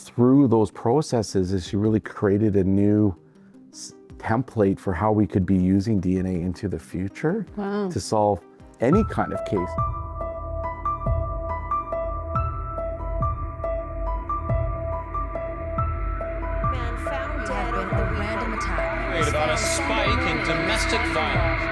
through those processes is she really created a new template for how we could be using DNA into the future to solve any kind of case. Man found dead over the random attack. About a spike in domestic violence.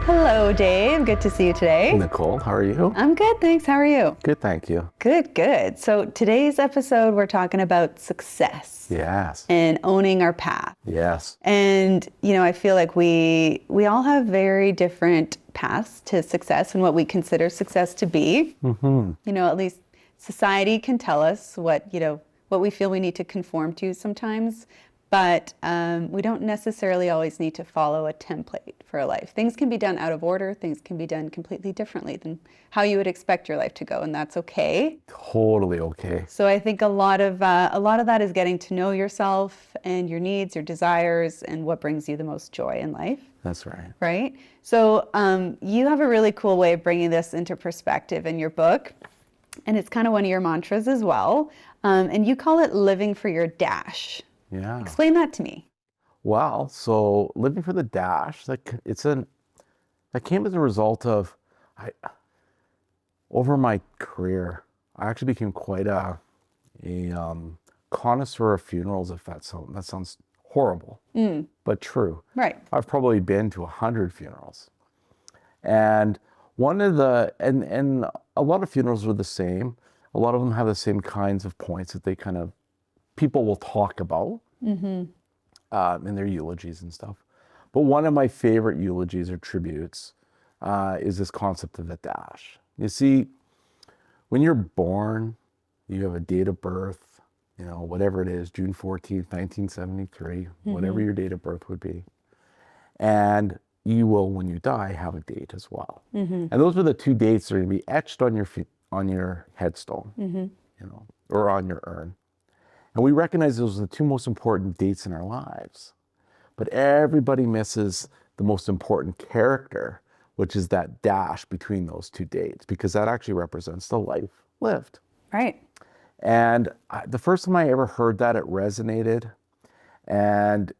Hello, Dave. Good to see you today. Nicole, how are you? I'm good, thanks. How are you? Good, thank you. Good, good. So today's episode, we're talking about success. Yes. And owning our path. Yes. And, you know, I feel like we all have very different paths to success and what we consider success to be. Mm-hmm. You know, at least society can tell us what we feel we need to conform to sometimes. But we don't necessarily always need to follow a template for a life. Things can be done out of order. Things can be done completely differently than how you would expect your life to go, and that's okay. Totally okay. So I think a lot of that is getting to know yourself and your needs, your desires, and what brings you the most joy in life. That's right. Right? So you have a really cool way of bringing this into perspective in your book, and it's kind of one of your mantras as well. And you call it living for your dash. Yeah. Explain that to me. Well, so living for the dash, that came as a result of, over my career, I actually became quite a connoisseur of funerals. If that sounds horrible, but true. Right. I've probably been to 100 funerals, and and a lot of funerals were the same. A lot of them have the same kinds of points that people will talk about in their eulogies and stuff. But one of my favorite eulogies or tributes is this concept of the dash. You see, when you're born, you have a date of birth, whatever it is, June 14th, 1973, whatever your date of birth would be. And you will, when you die, have a date as well. And those are the two dates that are going to be etched on your headstone, or on your urn. And we recognize those are the two most important dates in our lives. But everybody misses the most important character, which is that dash between those two dates, because that actually represents the life lived. Right. And the first time I ever heard that, it resonated. And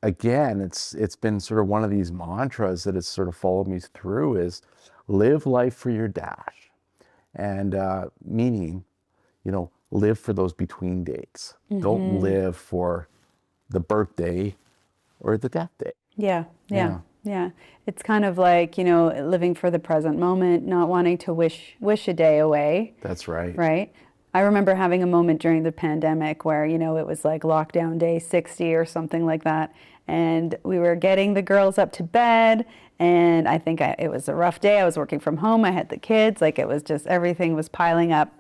again, it's been sort of one of these mantras that has sort of followed me through, is live life for your dash. And meaning, live for those between dates. Don't live for the birthday or the death day. Yeah. It's kind of like, living for the present moment, not wanting to wish a day away. That's right. Right. I remember having a moment during the pandemic where, it was like lockdown day 60 or something like that. And we were getting the girls up to bed. And I think it was a rough day. I was working from home. I had the kids. Like, it was just, everything was piling up.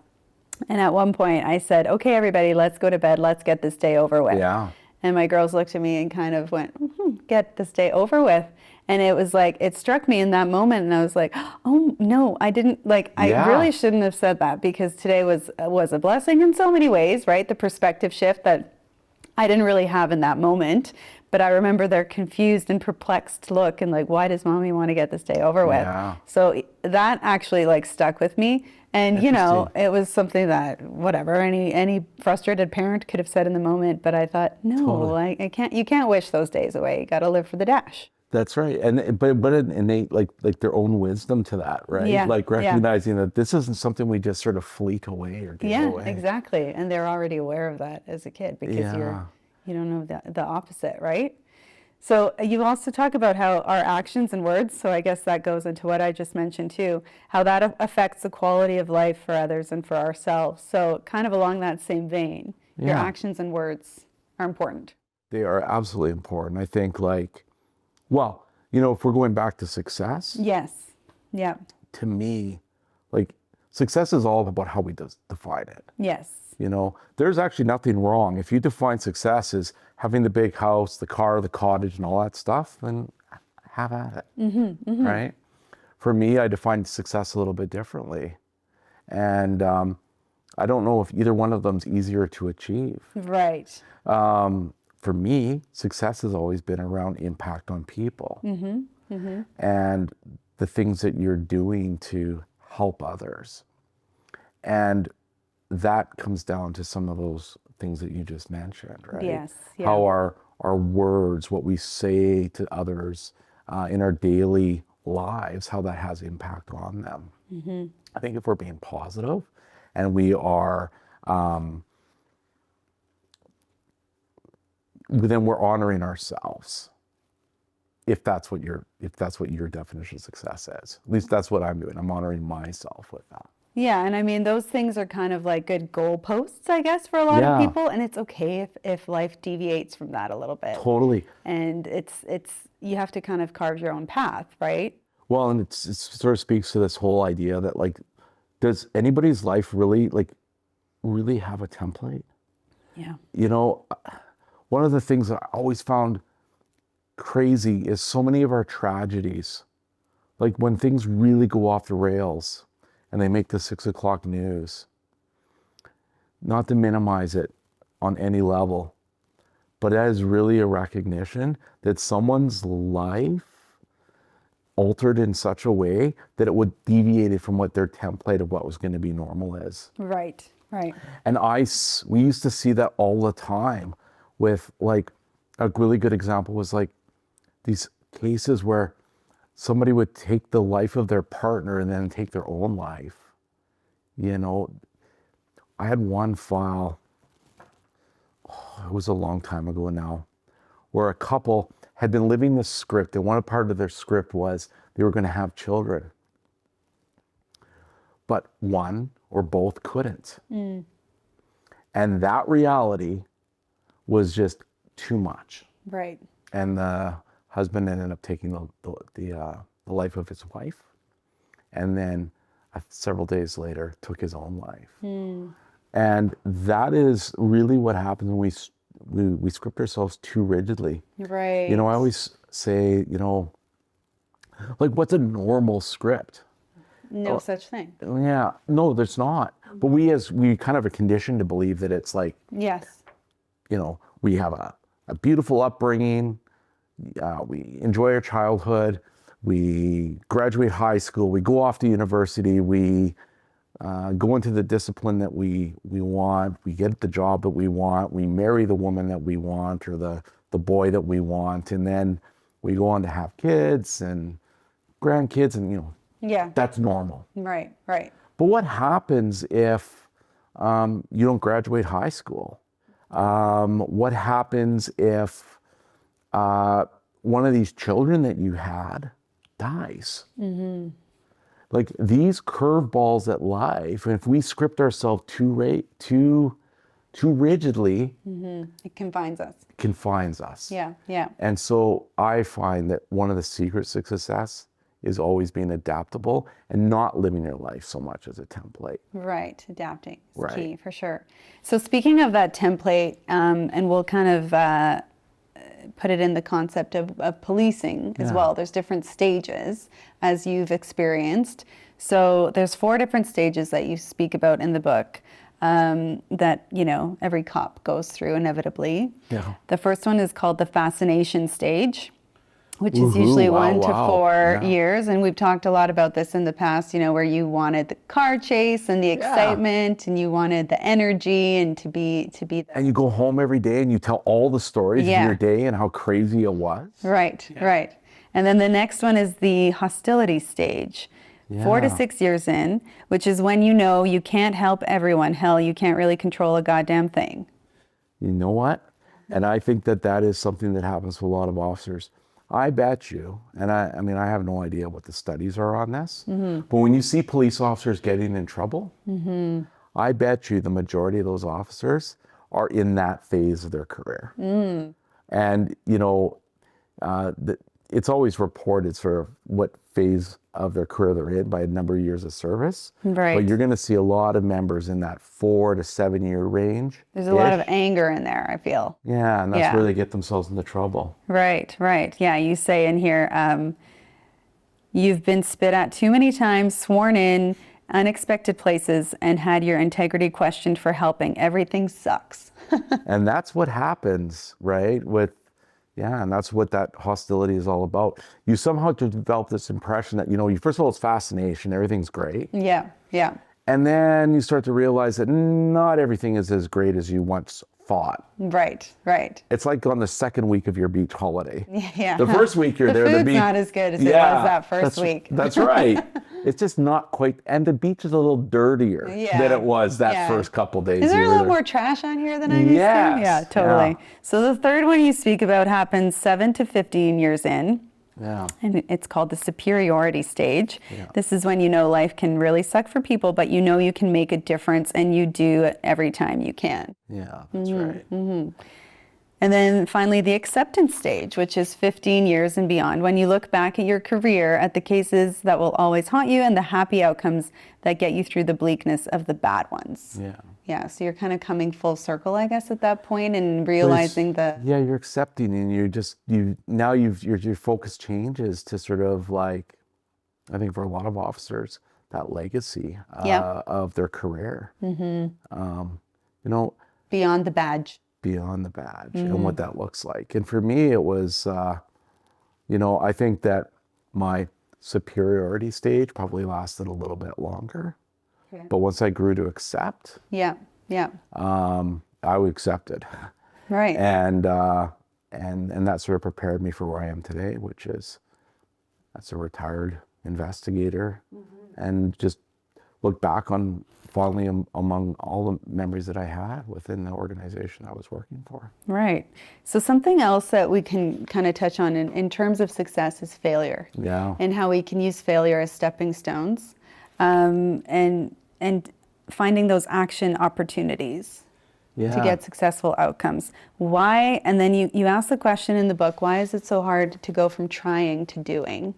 And at one point I said, okay, everybody, let's go to bed. Let's get this day over with. Yeah. And my girls looked at me and kind of went, get this day over with. And it was like, it struck me in that moment. And I was like, oh, no, I didn't, I really shouldn't have said that, because today was a blessing in so many ways, right? The perspective shift that I didn't really have in that moment. But I remember their confused and perplexed look and like, why does mommy want to get this day over with? So that actually stuck with me. And, it was something that, whatever, any frustrated parent could have said in the moment. But I thought, no, totally. You can't wish those days away. You got to live for the dash. That's right. And but an innate like their own wisdom to that, right? Yeah. Recognizing that this isn't something we just sort of fleet away or give away. Yeah, exactly. And they're already aware of that as a kid, because you don't know the opposite, right? So you also talk about how our actions and words, so I guess that goes into what I just mentioned too, how that affects the quality of life for others and for ourselves. So kind of along that same vein, your actions and words are important. They are absolutely important. I think if we're going back to success. Yes. Yeah. To me, success is all about how we define it. Yes. You know, there's actually nothing wrong. If you define success as having the big house, the car, the cottage, and all that stuff, then have at it, right? For me, I define success a little bit differently. And I don't know if either one of them's easier to achieve. Right. For me, success has always been around impact on people and the things that you're doing to help others. And that comes down to some of those things that you just mentioned, right? Yes. Yeah. How our words, what we say to others in our daily lives, how that has impact on them. I think if we're being positive and we are, then we're honoring ourselves. If that's what your definition of success is. At least that's what I'm doing. I'm honoring myself with that. Yeah, and I mean, those things are kind of like good goalposts, I guess, for a lot of people, and it's okay if life deviates from that a little bit. Totally. And it's you have to kind of carve your own path, right? Well, and it sort of speaks to this whole idea that, like, does anybody's life really have a template? Yeah. You know, one of the things that I always found crazy is so many of our tragedies, like when things really go off the rails and they make the 6 o'clock news, not to minimize it on any level, but that is really a recognition that someone's life altered in such a way that it would deviate from what their template of what was going to be normal is. Right, right. And we used to see that all the time with, like, a really good example was like these cases where somebody would take the life of their partner and then take their own life. You know, I had one file, it was a long time ago now, where a couple had been living this script, and one part of their script was they were going to have children. But one or both couldn't. And that reality was just too much. Right. And the husband ended up taking the life of his wife, and then several days later took his own life. And that is really what happens when we script ourselves too rigidly. Right. You know, I always say, you know, like, what's a normal script? No such thing. Yeah, no, there's not. But we kind of are conditioned to believe that it's like, Yes. you know, we have a beautiful upbringing, we enjoy our childhood, we graduate high school, we go off to university, we go into the discipline that we want, we get the job that we want, we marry the woman that we want or the boy that we want, and then we go on to have kids and grandkids, and, you know, Yeah. that's normal. Right, right. But what happens if you don't graduate high school? What happens if one of these children that you had dies? Like, these curveballs at life, if we script ourselves too rigidly, It confines us. Yeah, yeah. And so I find that one of the secrets to success is always being adaptable and not living your life so much as a template. Right, adapting is Right. key for sure. So speaking of that template, and we'll kind of put it in the concept of policing as well. There's different stages as you've experienced. So there's 4 different stages that you speak about in the book that, you know, every cop goes through inevitably. Yeah. The first one is called the fascination stage, which is usually wow, 1 to wow. 4 Yeah. years. And we've talked a lot about this in the past, you know, where you wanted the car chase and the excitement and you wanted the energy and to be And you go home every day and you tell all the stories Yeah. of your day and how crazy it was. right, right. And then the next one is the hostility stage. 4 to Yeah. 6 years in, which is when you know you can't help everyone. Hell, you can't really control a goddamn thing. You know what? And I think that is something that happens to a lot of officers. I bet you, and I mean, I have no idea what the studies are on this, but when you see police officers getting in trouble, I bet you the majority of those officers are in that phase of their career. And, you know, it's always reported sort of what phase of their career they're in by a number of years of service. Right. But you're going to see a lot of members in that 4 to 7 year range. There's a lot of anger in there, I feel. Yeah, and that's where they get themselves into trouble. Right, right. Yeah, you say in here, you've been spit at too many times, sworn in, unexpected places, and had your integrity questioned for helping. Everything sucks. And that's what happens, right? And that's what that hostility is all about. You somehow develop this impression that, first of all, it's fascination, everything's great. Yeah, yeah. And then you start to realize that not everything is as great as you once thought. Right, right. It's like on the second week of your beach holiday. Yeah. The first week you're there, the beach. Not as good as it was that first week. That's right. It's just not quite, and the beach is a little dirtier than it was that first couple days. Is there a little more trash on here than I used to? Yeah, totally. Yeah. So the third one you speak about happens 7 to 15 years in. Yeah. And it's called the superiority stage. Yeah. This is when life can really suck for people, but you can make a difference, and you do it every time you can. Yeah, that's right. Mm-hmm. And then finally, the acceptance stage, which is 15 years and beyond, when you look back at your career, at the cases that will always haunt you and the happy outcomes that get you through the bleakness of the bad ones. Yeah. Yeah, so you're kind of coming full circle, I guess, at that point, and realizing you're accepting, and your focus changes to sort of like, I think for a lot of officers, that legacy of their career. Mm-hmm. Beyond the badge. Beyond the badge and what that looks like. And for me, it was, I think that my superiority stage probably lasted a little bit longer. Okay. But once I grew to accept, I accepted. Right. And that sort of prepared me for where I am today, which is as a retired investigator, and just look back on fondly among all the memories that I had within the organization I was working for. Right. So something else that we can kind of touch on in terms of success is failure. Yeah. And how we can use failure as stepping stones, and finding those action opportunities to get successful outcomes. Why? And then you ask the question in the book, why is it so hard to go from trying to doing?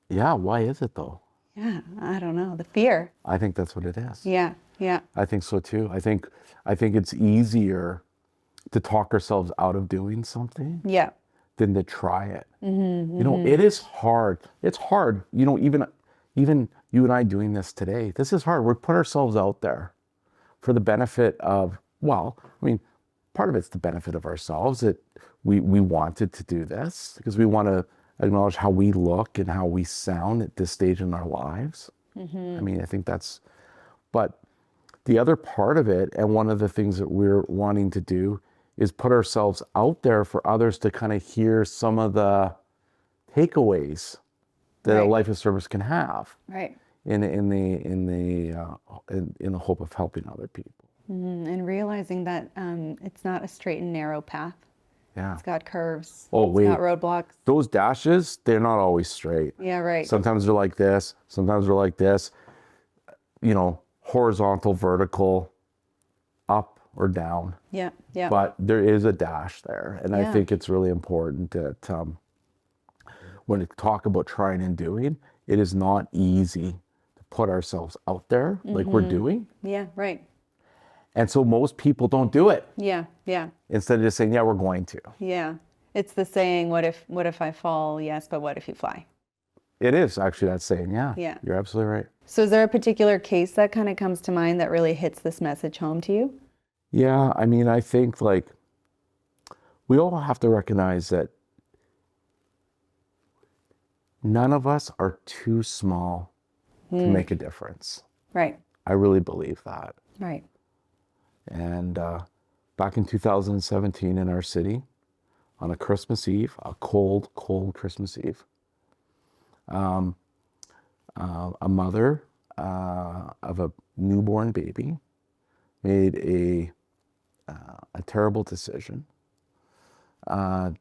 Yeah, why is it though? Yeah, I don't know. The fear. I think that's what it is. Yeah, yeah. I think so too. I think it's easier to talk ourselves out of doing something than to try it. Mm-hmm, it is hard. It's hard. Even you and I doing this today, this is hard. We put ourselves out there for the benefit of, part of it's the benefit of ourselves, that we wanted to do this because we want to acknowledge how we look and how we sound at this stage in our lives. Mm-hmm. I think that's, but the other part of it, and one of the things that we're wanting to do, is put ourselves out there for others to kind of hear some of the takeaways that a life of service can have. Right. In the hope of helping other people. Mm-hmm. And realizing that it's not a straight and narrow path. Yeah. It's got curves. Oh, wait. It's got roadblocks. Those dashes, they're not always straight. Yeah, right. Sometimes they're like this. Sometimes they're like this. Horizontal, vertical, up or down. Yeah, yeah. But there is a dash there. And I think it's really important that when we talk about trying and doing, it is not easy to put ourselves out there like we're doing. Yeah, right. And so most people don't do it. Yeah, yeah. Instead of just saying, yeah, we're going to. Yeah. It's the saying, what if I fall? Yes, but what if you fly? It is actually that saying, yeah. Yeah. You're absolutely right. So is there a particular case that kind of comes to mind that really hits this message home to you? Yeah, I think we all have to recognize that none of us are too small to make a difference. Right. I really believe that. Right. And back in 2017 in our city, on a Christmas Eve, a cold, cold Christmas Eve, a mother of a newborn baby made a terrible decision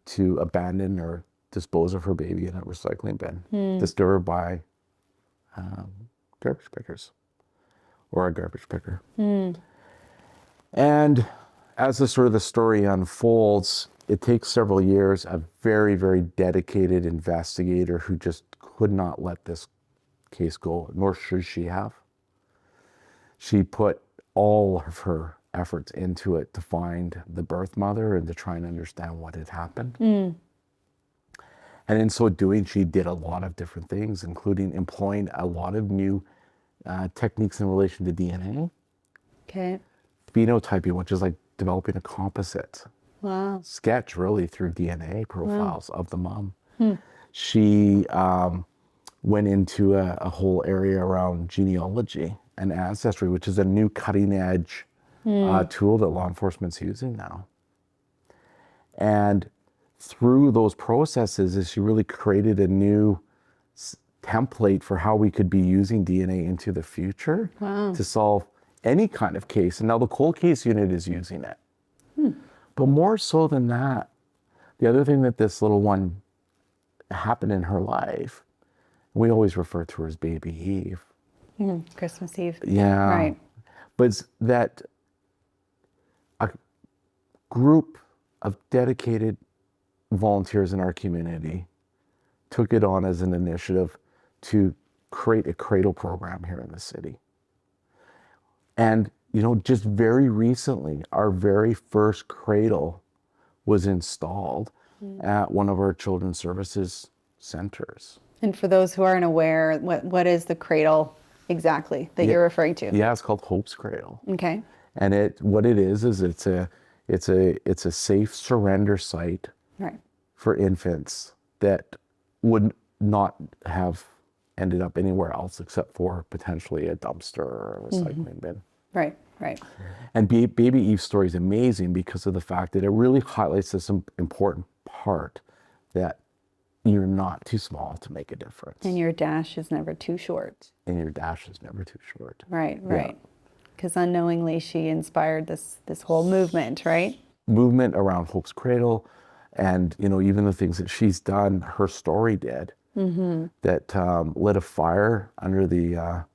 to abandon or dispose of her baby in a recycling bin, disturbed by garbage pickers or a garbage picker. And as the story unfolds, it takes several years, a very, very dedicated investigator who just could not let this case go, nor should she have. She put all of her efforts into it to find the birth mother and to try and understand what had happened. And in so doing, she did a lot of different things, including employing a lot of new techniques in relation to DNA. Okay. Phenotyping, which is like developing a composite Wow. sketch really through DNA profiles of the mom. She went into a whole area around genealogy and ancestry, which is a new cutting edge tool that law enforcement's using now. And through those processes, she really created a new template for how we could be using DNA into the future to solve any kind of case. And now the cold case unit is using it. But more so than that, the other thing that this little one happened in her life, we always refer to her as Baby Eve. Christmas Eve. Yeah. Right. But it's that a group of dedicated volunteers in our community took it on as an initiative to create a Cradle program here in the city. And, you know, just very recently, our very first Cradle was installed at one of our children's services centers. And for those who aren't aware, what is the Cradle exactly that you're referring to? Yeah, it's called Hope's Cradle. Okay. And what it is it's a safe surrender site Right. for infants that would not have ended up anywhere else except for potentially a dumpster or a recycling bin. Right. Right. And Baby Eve's story is amazing because of the fact that it really highlights this important part that you're not too small to make a difference. And your dash is never too short. And your dash is never too short. Right. Right. Because unknowingly she inspired this whole movement, right? Movement around Hope's Cradle, and you know, even the things that she's done, her story did, that lit a fire under the,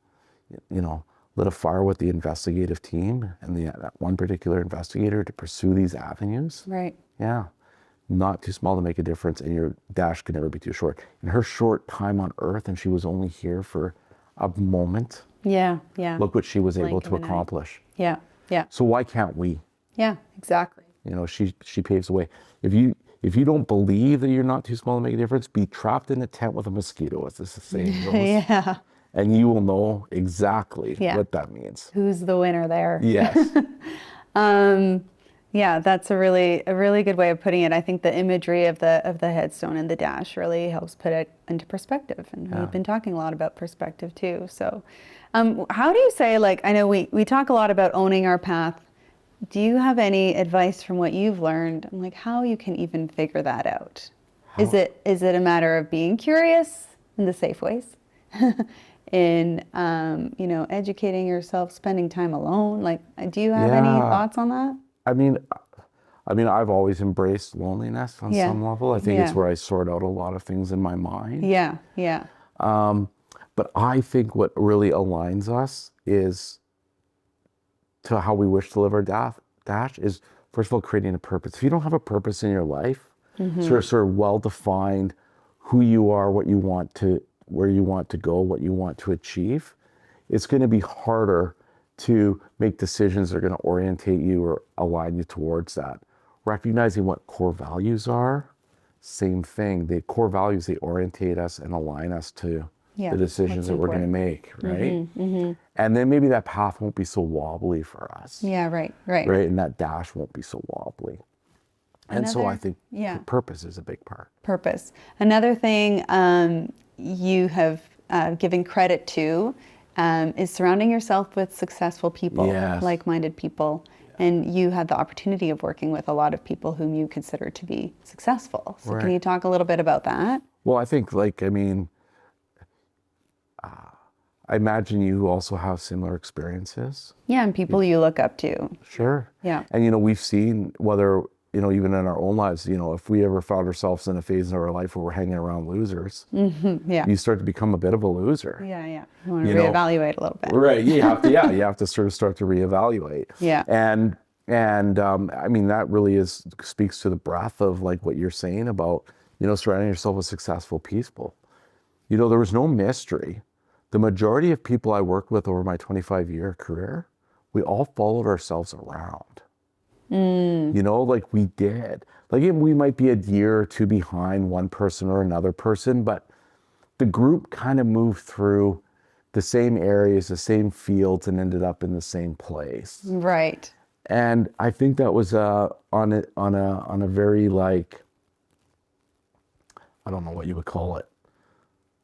lit a fire with the investigative team and that one particular investigator to pursue these avenues. Right. Yeah, not too small to make a difference, and your dash can never be too short. In her short time on Earth, and she was only here for a moment. Yeah. Yeah. Look what she was able Blink to of an eye. accomplish. Yeah. Yeah. So why can't we? Yeah. Exactly. You know, she paves the way. If you don't believe that you're not too small to make a difference, be trapped in a tent with a mosquito, as this is saying goes. Yeah. And you will know exactly Yeah. what that means. Who's the winner there? Yes. Yeah, that's a really good way of putting it. I think the imagery of the headstone and the dash really helps put it into perspective. And we've been talking a lot about perspective too. So how do you say, like, I know we talk a lot about owning our path. Do you have any advice from what you've learned on like how you can even figure that out? Is it a matter of being curious in the safe ways? In educating yourself, spending time alone? Like, do you have any thoughts on that? I mean, I've always embraced loneliness on some level. I think it's where I sort out a lot of things in my mind. Yeah, yeah. But I think what really aligns us is to how we wish to live our dash is, first of all, creating a purpose. If you don't have a purpose in your life, sort of well-defined who you are, what you want to, where you want to go, what you want to achieve, it's going to be harder to make decisions that are going to orientate you or align you towards that. Recognizing what core values are, same thing. The core values, they orientate us and align us to the decisions that we're going to make, right? And then maybe that path won't be so wobbly for us. Yeah, right. Right, and that dash won't be so wobbly. And so I think purpose is a big part. Purpose. Another thing you have given credit to is surrounding yourself with successful people, like-minded people. And you had the opportunity of working with a lot of people whom you consider to be successful. So can you talk a little bit about that? Well, I think, I imagine you also have similar experiences. Yeah, and people you look up to. Sure. Yeah. And, we've seen whether, even in our own lives, if we ever found ourselves in a phase in our life where we're hanging around losers, you start to become a bit of a loser. Yeah, yeah. You want to reevaluate a little bit. Right. You have to sort of start to reevaluate. Yeah. And that really speaks to the breadth of like what you're saying about, surrounding yourself with successful people. There was no mystery the majority of people I worked with over my 25-year career, we all followed ourselves around. You know, like we did. Like we might be a year or two behind one person or another person, but the group kind of moved through the same areas, the same fields, and ended up in the same place. Right. And I think that was on a very, like, I don't know what you would call it.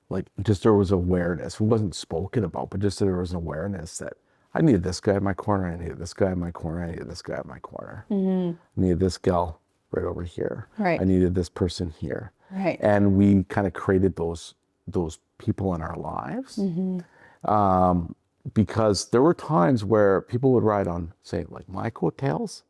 Like, just there was awareness. It wasn't spoken about, but just there was an awareness that I needed this guy in my corner. I needed this guy in my corner. I needed this guy in my corner. I needed this gal right over here. Right. I needed this person here. Right. And we kind of created those people in our lives. Because there were times where people would ride on, say, like my coattails.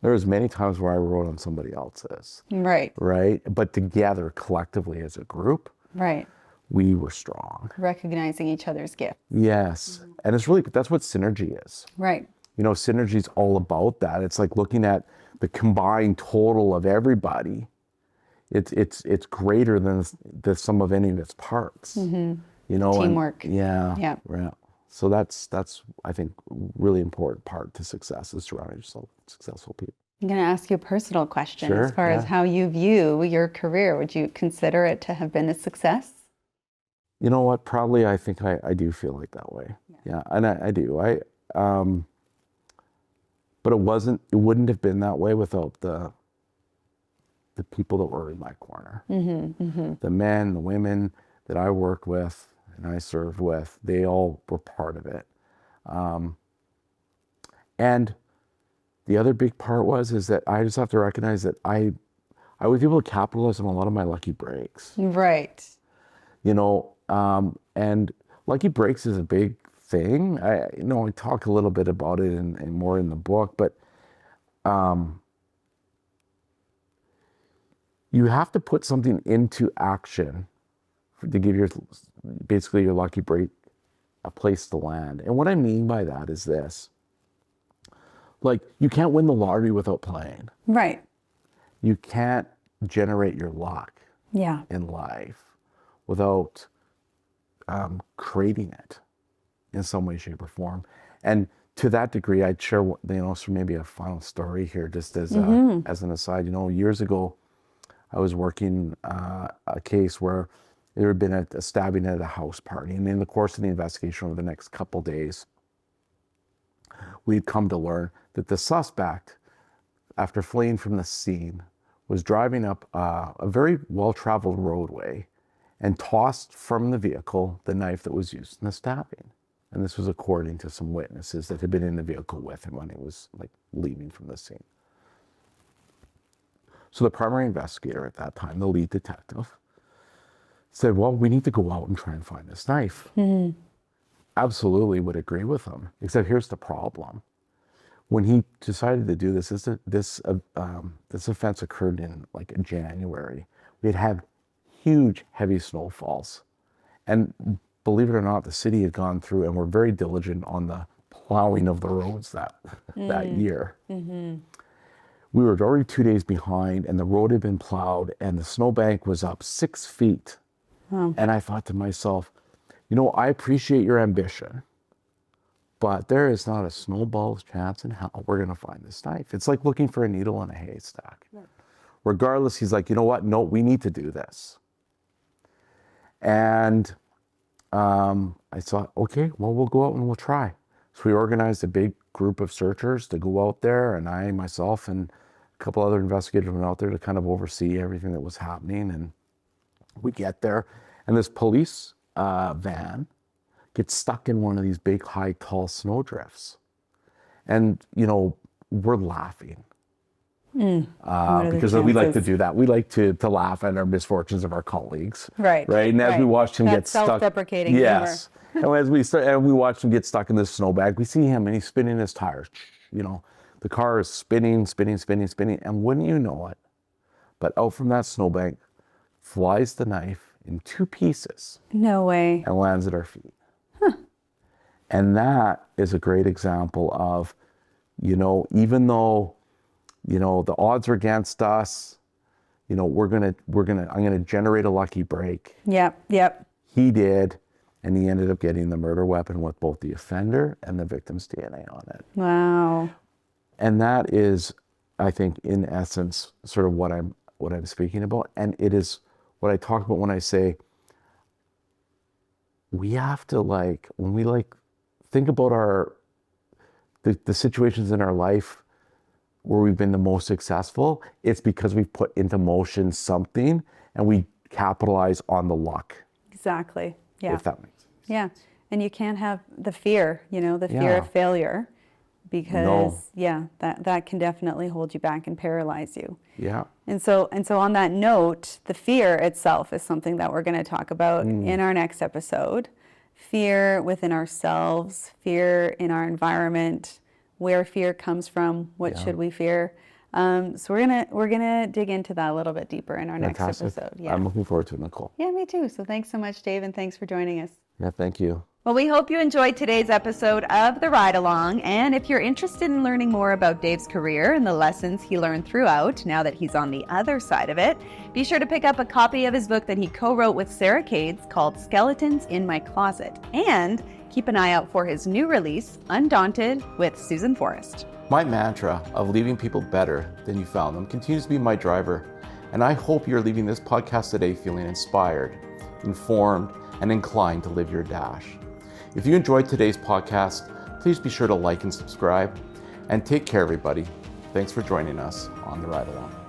There was many times where I rode on somebody else's. Right. Right. But together, collectively as a group, Right. we were strong. Recognizing each other's gift. Yes. And it's really, that's what synergy is. Right. You know, synergy is all about that. It's like looking at the combined total of everybody. It's greater than the sum of any of its parts. You know, Teamwork. Yeah. Yeah. So that's I think really important part to success is surrounding yourself with successful people. I'm going to ask you a personal question Sure, as far as yeah. how you view your career. Would you consider it to have been a success? You know what? Probably I think I do feel like that way. Yeah, and I do. But it wouldn't have been that way without the people that were in my corner. The men, the women that I worked with and I served with, they all were part of it. And the other big part is that I just have to recognize that I was able to capitalize on a lot of my lucky breaks. Right. You know, and lucky breaks is a big thing. I talk a little bit about it and more in the book, but you have to put something into action to give basically your lucky break a place to land. And what I mean by that is this. Like, you can't win the lottery without playing. Right. You can't generate your luck Yeah. in life without creating it in some way, shape, or form. And to that degree, I'd share, so maybe a final story here, just as an aside. Years ago, I was working a case where there had been a stabbing at a house party. And in the course of the investigation over the next couple days, we'd come to learn that the suspect, after fleeing from the scene, was driving up a very well-traveled roadway and tossed from the vehicle the knife that was used in the stabbing. And this was according to some witnesses that had been in the vehicle with him when he was leaving from the scene. So the primary investigator at that time, the lead detective, said, well, we need to go out and try and find this knife. Absolutely would agree with him, except here's the problem. When he decided to do this offense occurred in January. We had huge, heavy snowfalls. And believe it or not, the city had gone through and were very diligent on the plowing of the roads that year. We were already 2 days behind, and the road had been plowed, and the snowbank was up 6 feet. And I thought to myself, I appreciate your ambition, but there is not a snowball's chance in hell we're going to find this knife. It's like looking for a needle in a haystack. Regardless, he's like, you know what? No, we need to do this. And I thought, okay, well, we'll go out and we'll try. So we organized a big group of searchers to go out there, and I, myself, and a couple other investigators went out there to kind of oversee everything that was happening. And we get there, and this police van gets stuck in one of these big, high, tall snowdrifts. And, we're laughing. Because we like to do that. We like to laugh at our misfortunes of our colleagues. Right. Right. And as we watched him get stuck. Self-deprecating yes. And as we watched him get stuck in this snowbank, we see him and he's spinning his tires. The car is spinning. And wouldn't you know it, but out from that snowbank flies the knife in 2 pieces. No way. And lands at our feet. And that is a great example of, even though, the odds are against us, I'm going to generate a lucky break. Yep. He did. and he ended up getting the murder weapon with both the offender and the victim's DNA on it. Wow. And that is, I think, in essence, sort of what I'm speaking about. And it is what I talk about when I say we have to, like, when we like think about the situations in our life where we've been the most successful, it's because we've put into motion something and we capitalize on the luck. Exactly. Yeah. If that makes sense. Yeah. And you can't have the fear, the fear Yeah. of failure, because No. that can definitely hold you back and paralyze you. Yeah. And so on that note, the fear itself is something that we're going to talk about in our next episode. Fear within ourselves, fear in our environment, where fear comes from, what should we fear. So we're gonna dig into that a little bit deeper in our Fantastic. next episode. Yeah. I'm looking forward to it, Nicole. Yeah, me too. So thanks so much, Dave, and thanks for joining us. Yeah, thank you. Well, we hope you enjoyed today's episode of The Ride Along. And if you're interested in learning more about Dave's career and the lessons he learned throughout, now that he's on the other side of it, be sure to pick up a copy of his book that he co-wrote with Sarah Cades called Skeletons in My Closet. And keep an eye out for his new release, Undaunted, with Susan Forrest. My mantra of leaving people better than you found them continues to be my driver. And I hope you're leaving this podcast today feeling inspired, informed, and inclined to live your dash. If you enjoyed today's podcast, please be sure to like and subscribe. And take care, everybody. Thanks for joining us on The Ride Along.